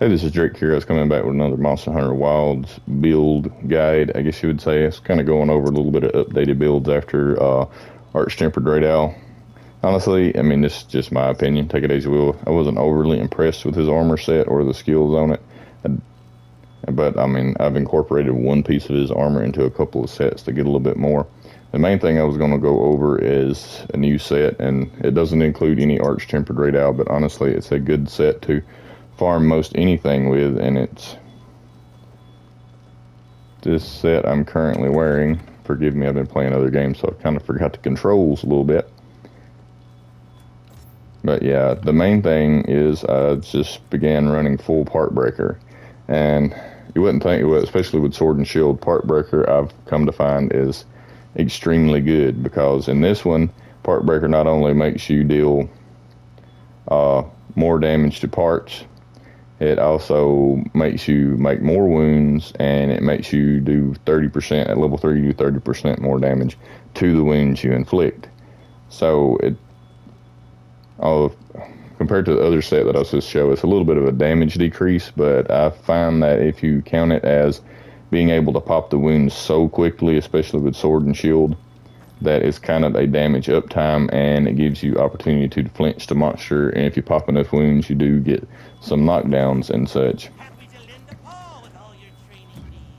Hey, this is Drake here. I was coming back with another Monster Hunter Wilds build guide, I guess you would say. It's kind of going over a little bit of updated builds after Arch Tempered Great Owl. Honestly, I mean, this is just my opinion. Take it as you will. I wasn't overly impressed with his armor set or the skills on it. But, I mean, I've incorporated one piece of his armor into a couple of sets to get a little bit more. The main thing I was going to go over is a new set, and it doesn't include any Arch Tempered Great Owl, but honestly, it's a good set to farm most anything with, and it's this set I'm currently wearing. Forgive me, I've been playing other games, so I kind of forgot the controls a little bit. But yeah, the main thing is I just began running full Part Breaker, and you wouldn't think it would, especially with Sword and Shield. Part Breaker, I've come to find, is extremely good, because in this one, Part Breaker not only makes you deal more damage to parts, it also makes you make more wounds, and it makes you do 30%, at level 3 you do 30% more damage to the wounds you inflict. So compared to the other set that I was just showing, it's a little bit of a damage decrease, but I find that if you count it as being able to pop the wounds so quickly, especially with Sword and Shield, that it's kind of a damage uptime, and it gives you opportunity to flinch the monster, and if you pop enough wounds, you do get some knockdowns and such.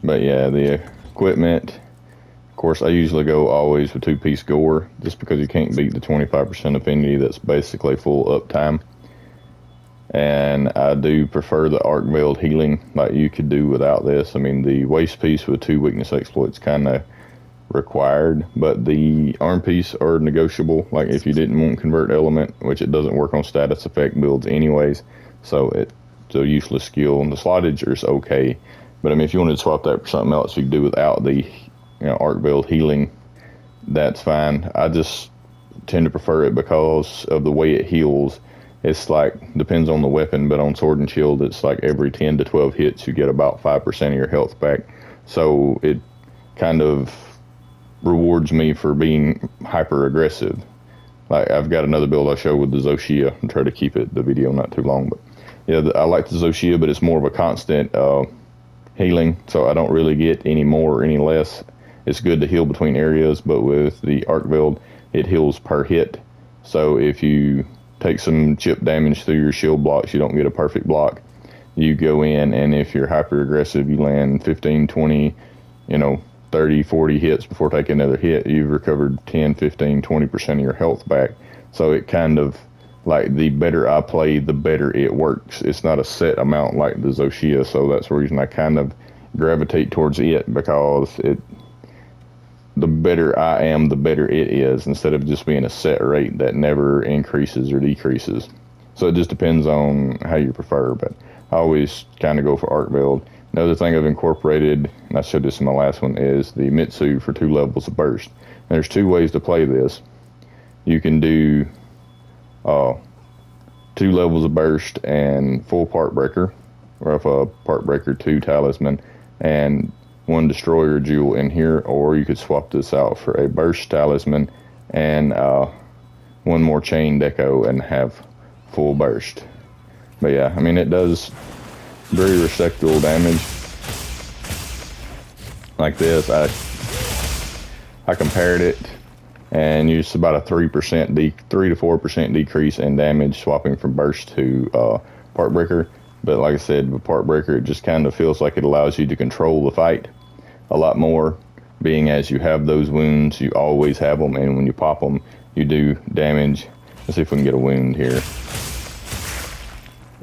But yeah, the equipment, of course, I usually go always with 2-piece gore, just because you can't beat the 25% affinity that's basically full uptime. And I do prefer the arc veiled healing, like you could do without this. I mean, the waist piece with 2 weakness exploits kind of required, but the arm piece are negotiable. Like if you didn't want convert element, which it doesn't work on status effect builds anyways, so it's a useless skill. And the slottage is okay, but I mean, if you wanted to swap that for something else you could do without the arc veiled healing, that's fine. I just tend to prefer it because of the way it heals. It's like, depends on the weapon, but on Sword and Shield it's like every 10 to 12 hits you get about 5% of your health back, so it kind of rewards me for being hyper aggressive. Like I've got another build I show with the Zoshia and try to keep the video not too long, but yeah, I like the Zoshia, but it's more of a constant healing, so I don't really get any more or any less. It's good to heal between areas, but with the Arc Veiled, it heals per hit. So if you take some chip damage through your shield blocks, you don't get a perfect block. You go in, and if you're hyper aggressive, you land 15, 20, 30, 40 hits before taking another hit. You've recovered 10, 15, 20% of your health back. So it kind of, like, the better I play, the better it works. It's not a set amount like the Zoshia, so that's the reason I kind of gravitate towards it, because the better I am, the better it is, instead of just being a set rate that never increases or decreases. So it just depends on how you prefer, but I always kind of go for Arc Veiled. Another thing I've incorporated, and I showed this in my last one, is the Mitsu for 2 levels of burst. And there's 2 ways to play this. You can do 2 levels of burst and full Part Breaker, or a Part Breaker 2 talisman, and 1 destroyer jewel in here, or you could swap this out for a burst talisman and 1 more chain deco and have full burst. But yeah, I mean, it does very respectable damage. Like this, I compared it, and it's about a 3 to 4% decrease in damage swapping from burst to Part Breaker. But like I said, with Part Breaker, it just kind of feels like it allows you to control the fight a lot more, being as you have those wounds, you always have them, and when you pop them, you do damage. Let's see if we can get a wound here.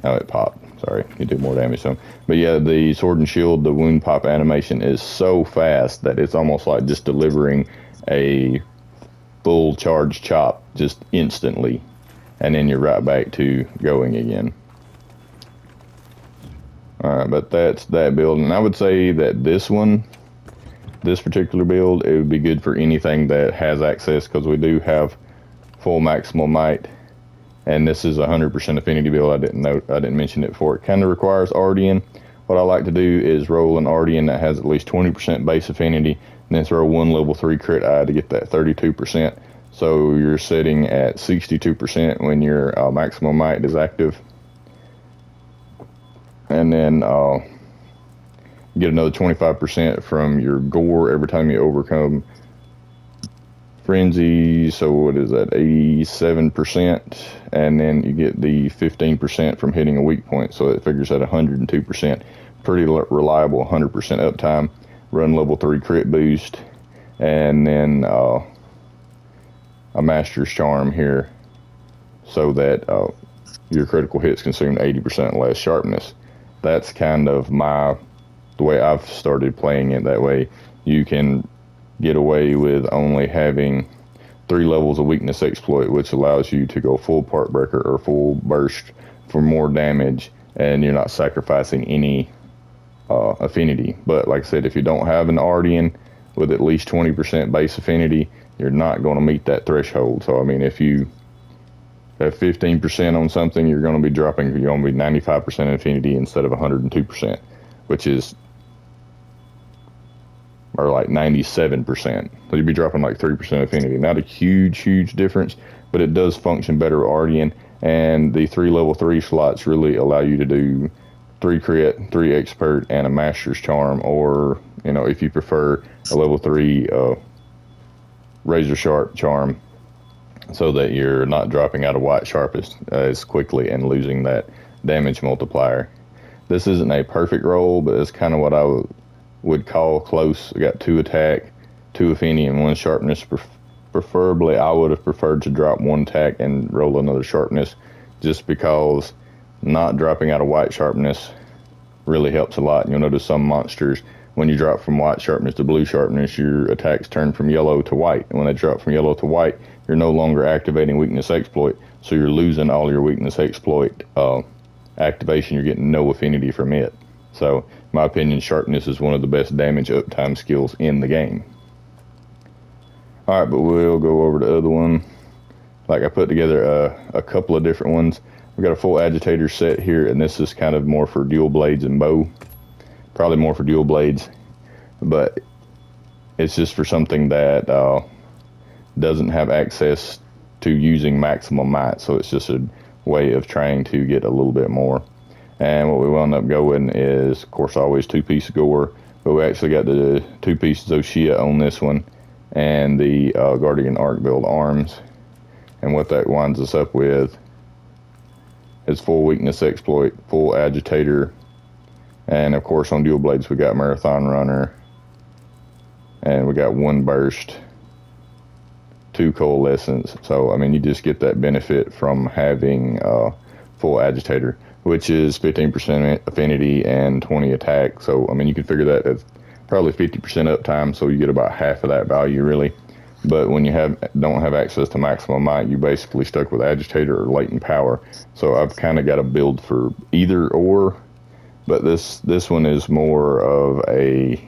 Oh, it popped. Sorry, you do more damage to them. But yeah, the Sword and Shield, the wound pop animation is so fast that it's almost like just delivering a full charge chop just instantly, and then you're right back to going again. Alright, but that's that build, and I would say that this particular build, it would be good for anything that has access, because we do have full maximal might, and this is a 100% affinity build. I didn't mention it before. It kind of requires Ardian. What I like to do is roll an Ardian that has at least 20% base affinity, and then throw 1 level 3 crit eye to get that 32%. So you're sitting at 62% when your maximal might is active. and then you get another 25% from your gore every time you overcome frenzy. So what is that, 87%? And then you get the 15% from hitting a weak point, so it figures at 102%. Pretty reliable, 100% uptime. Run level 3 crit boost, and then a Master's Charm here, so that your critical hits consume 80% less sharpness. That's kind of the way I've started playing it. That way you can get away with only having 3 levels of weakness exploit, which allows you to go full part breaker or full burst for more damage, and you're not sacrificing any affinity. But like I said, if you don't have an Ardian with at least 20% base affinity, you're not going to meet that threshold. So I mean, if you have 15% on something, you're going to be dropping, you're going to be 95% affinity instead of 102%, which is, or like 97%. So you'd be dropping like 3% affinity. Not a huge difference, but it does function better with Ardian. And the 3 level 3 slots really allow you to do 3 crit, 3 expert, and a Master's Charm, or, you know, if you prefer, a level 3 razor sharp charm, so that you're not dropping out of white sharpest as quickly and losing that damage multiplier. This isn't a perfect roll, but it's kind of what I would call close. I got 2 attack, 2 affinity, and 1 sharpness. Preferably, I would have preferred to drop 1 attack and roll another sharpness, just because not dropping out of white sharpness really helps a lot. You'll notice some monsters, when you drop from white sharpness to blue sharpness, your attacks turn from yellow to white. And when they drop from yellow to white, you're no longer activating weakness exploit, so you're losing all your weakness exploit activation. You're getting no affinity from it. So, in my opinion, sharpness is one of the best damage uptime skills in the game. Alright, but we'll go over the other one. Like, I put together a couple of different ones. We've got a full agitator set here, and this is kind of more for dual blades and bow. Probably more for dual blades, but it's just for something that doesn't have access to using maximum might, so it's just a way of trying to get a little bit more. And what we wound up going is, of course, always 2-piece gore, but we actually got the 2-piece Zoshia on this one, and the Guardian Arc build arms. And what that winds us up with is full weakness exploit, full agitator, and of course on dual blades we got Marathon Runner, and we got 1 burst, 2 coalescence. So I mean, you just get that benefit from having full agitator, which is 15% affinity and 20 attack. So I mean, you can figure that as probably 50% uptime, so you get about half of that value really. But when you don't have access to maximum might, you basically stuck with agitator or latent power. So I've kind of got a build for either or, but this one is more of a,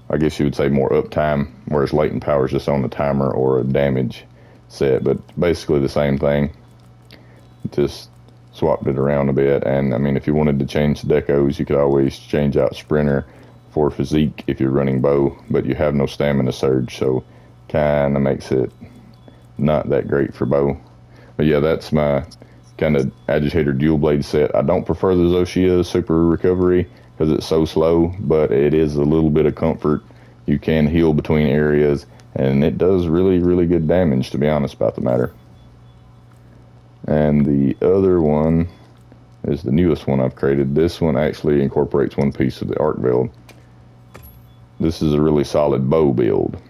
I guess you would say, more uptime, whereas latent power is just on the timer or a damage set. But basically the same thing, just swapped it around a bit. And I mean, if you wanted to change the decos, you could always change out Sprinter for physique if you're running bow, but you have no stamina surge, so kind of makes it not that great for bow. But yeah, that's my kind of agitator dual blade set. I don't prefer the Zoshia super recovery because it's so slow, but it is a little bit of comfort. You can heal between areas, and it does really good damage, to be honest about the matter. And the other one is the newest one I've created. This one actually incorporates 1 piece of the arc build. This is a really solid bow build.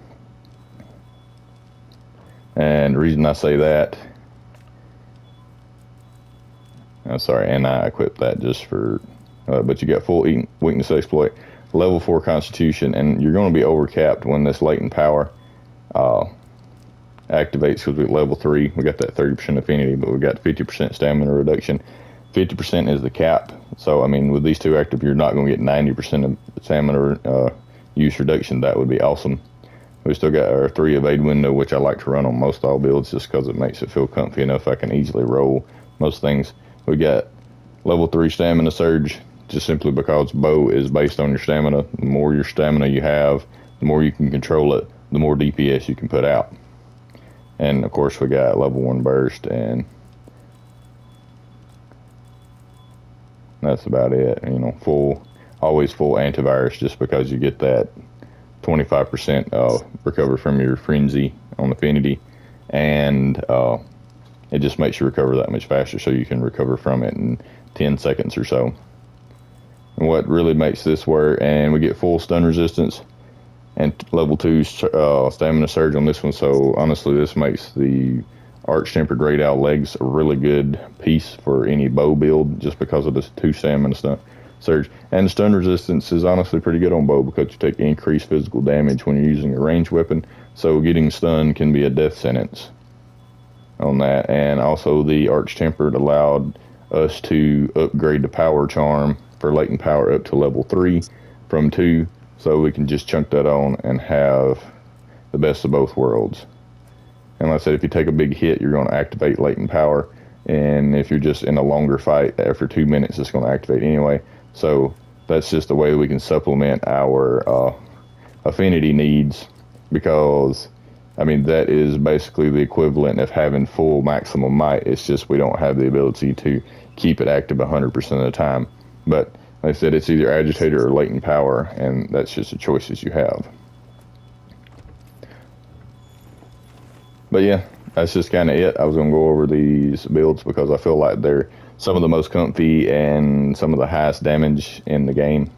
And the reason I say that, and I equipped that just for, but you got full weakness exploit, level 4 constitution, and you're going to be overcapped when this latent power activates, because we're level 3. We got that 30% affinity, but we got 50% stamina reduction. 50% is the cap. So, I mean, with these 2 active, you're not going to get 90% of stamina use reduction. That would be awesome. We still got our 3 evade window, which I like to run on most all builds just because it makes it feel comfy enough. I can easily roll most things. We got level 3 stamina surge, just simply because bow is based on your stamina. The more your stamina you have, the more you can control it, the more DPS you can put out. And of course we got level 1 burst, and That's about it. You know, always full antivirus, just because you get that 25% recover from your frenzy on Affinity, and it just makes you recover that much faster, so you can recover from it in 10 seconds or so. And what really makes this work, and we get full stun resistance and level 2 stamina surge on this one, so honestly this makes the Arch Tempered Great Owl legs a really good piece for any bow build, just because of this 2 stamina stun surge. And the stun resistance is honestly pretty good on bow, because you take increased physical damage when you're using a ranged weapon, so getting stunned can be a death sentence on that. And also the Arch Tempered allowed us to upgrade the power charm for latent power up to level 3 from 2, so we can just chunk that on and have the best of both worlds. And like I said, if you take a big hit, you're going to activate latent power, and if you're just in a longer fight, after 2 minutes it's going to activate anyway. So that's just the way we can supplement our affinity needs, because I mean that is basically the equivalent of having full maximum might. It's just we don't have the ability to keep it active 100% of the time. But like I said, it's either agitator or latent power, and that's just the choices you have. But yeah, that's just kind of it. I was going to go over these builds because I feel like they're some of the most comfy and some of the highest damage in the game.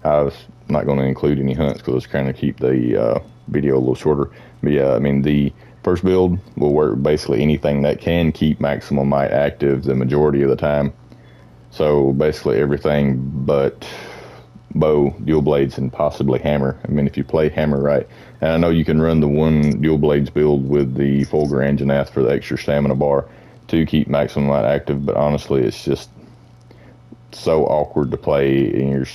I was not going to include any hunts because I was trying to keep the video a little shorter. But yeah, I mean, the first build will work basically anything that can keep maximum might active the majority of the time. So basically everything but bow, dual blades, and possibly hammer. I mean, if you play hammer right. And I know you can run the one dual blades build with the Fulgur Anjanath for the extra stamina bar to keep maximum might active, but honestly it's just so awkward to play, and you're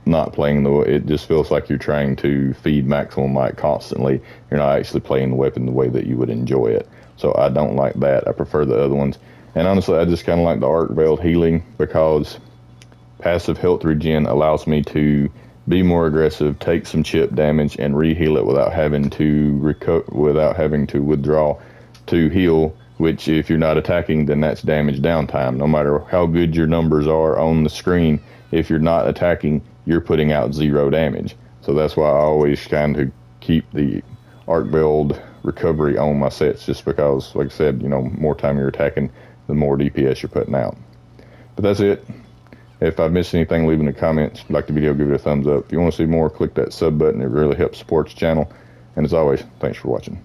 not playing it just feels like you're trying to feed maximum might constantly. You're not actually playing the weapon the way that you would enjoy it. So I don't like that. I prefer the other ones. And honestly, I just kind of like the Arc Veiled Healing, because passive health regen allows me to be more aggressive, take some chip damage, and re-heal it without having to withdraw to heal, which if you're not attacking, then that's damage downtime. No matter how good your numbers are on the screen, if you're not attacking, you're putting out 0 damage. So that's why I always kind of keep the Arc Veiled recovery on my sets, just because, like I said, you know, more time you're attacking, the more DPS you're putting out. But that's it. If I've missed anything, leave in the comments. Like the video, give it a thumbs up. If you want to see more, click that sub button. It really helps support the channel. And as always, thanks for watching.